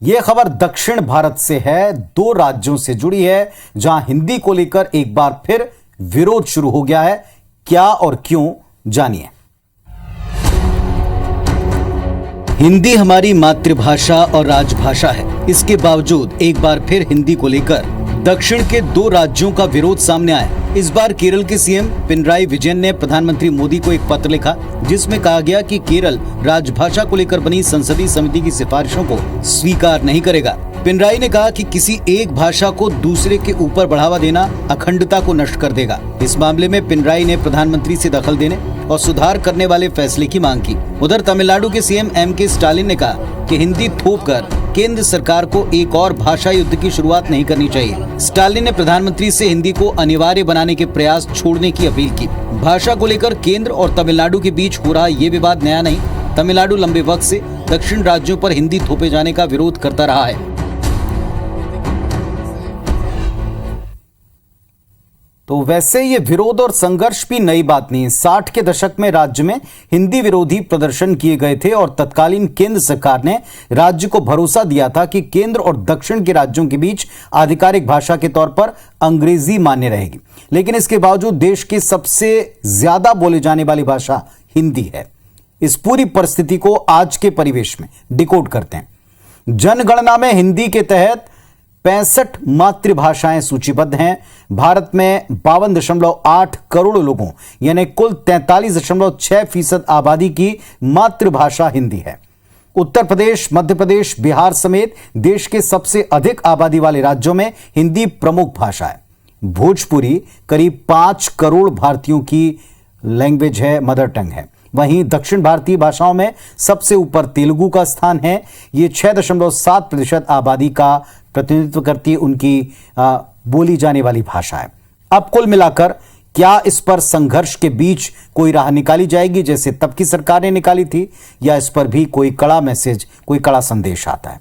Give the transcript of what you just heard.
यह खबर दक्षिण भारत से है, दो राज्यों से जुड़ी है जहां हिंदी को लेकर एक बार फिर विरोध शुरू हो गया है। क्या और क्यों, जानिए। हिंदी हमारी मातृभाषा और राजभाषा है। इसके बावजूद एक बार फिर हिंदी को लेकर दक्षिण के दो राज्यों का विरोध सामने आया। इस बार केरल के सीएम पिनराई विजयन ने प्रधानमंत्री मोदी को एक पत्र लिखा, जिसमें कहा गया कि केरल राजभाषा को लेकर बनी संसदीय समिति की सिफारिशों को स्वीकार नहीं करेगा। पिनराई ने कहा कि किसी एक भाषा को दूसरे के ऊपर बढ़ावा देना अखंडता को नष्ट कर देगा। इस मामले में पिनराई ने प्रधानमंत्री से दखल देने और सुधार करने वाले फैसले की मांग की। उधर तमिलनाडु के सीएम एम.के. स्टालिन ने कहा कि हिंदी थोपकर केंद्र सरकार को एक और भाषा युद्ध की शुरुआत नहीं करनी चाहिए। स्टालिन ने प्रधानमंत्री से हिंदी को अनिवार्य बनाने के प्रयास छोड़ने की अपील की। भाषा को लेकर केंद्र और तमिलनाडु के बीच हो रहा ये विवाद नया नहीं। तमिलनाडु लंबे वक्त से दक्षिण राज्यों पर हिंदी थोपे जाने का विरोध करता रहा है। तो वैसे ये विरोध और संघर्ष भी नई बात नहीं है। 60 के दशक में राज्य में हिंदी विरोधी प्रदर्शन किए गए थे और तत्कालीन केंद्र सरकार ने राज्य को भरोसा दिया था कि केंद्र और दक्षिण के राज्यों के बीच आधिकारिक भाषा के तौर पर अंग्रेजी मान्य रहेगी। लेकिन इसके बावजूद देश की सबसे ज्यादा बोले जाने वाली भाषा हिंदी है। इस पूरी परिस्थिति को आज के परिवेश में डिकोड करते हैं। जनगणना में हिंदी के तहत 65 मातृभाषाएं सूचीबद्ध हैं। भारत में 52.8 करोड़ लोगों यानी कुल 43.6% आबादी की मातृभाषा हिंदी है। उत्तर प्रदेश, मध्य प्रदेश, बिहार समेत देश के सबसे अधिक आबादी वाले राज्यों में हिंदी प्रमुख भाषा है। भोजपुरी करीब 5 करोड़ भारतीयों की लैंग्वेज है, मदर टंग है। वहीं दक्षिण भारतीय भाषाओं में सबसे ऊपर तेलुगु का स्थान है। ये 6.7% आबादी का प्रतिनिधित्व करती है, उनकी बोली जाने वाली भाषा है। अब कुल मिलाकर क्या इस पर संघर्ष के बीच कोई राह निकाली जाएगी जैसे तब की सरकार ने निकाली थी, या इस पर भी कोई कड़ा मैसेज, कोई कड़ा संदेश आता है?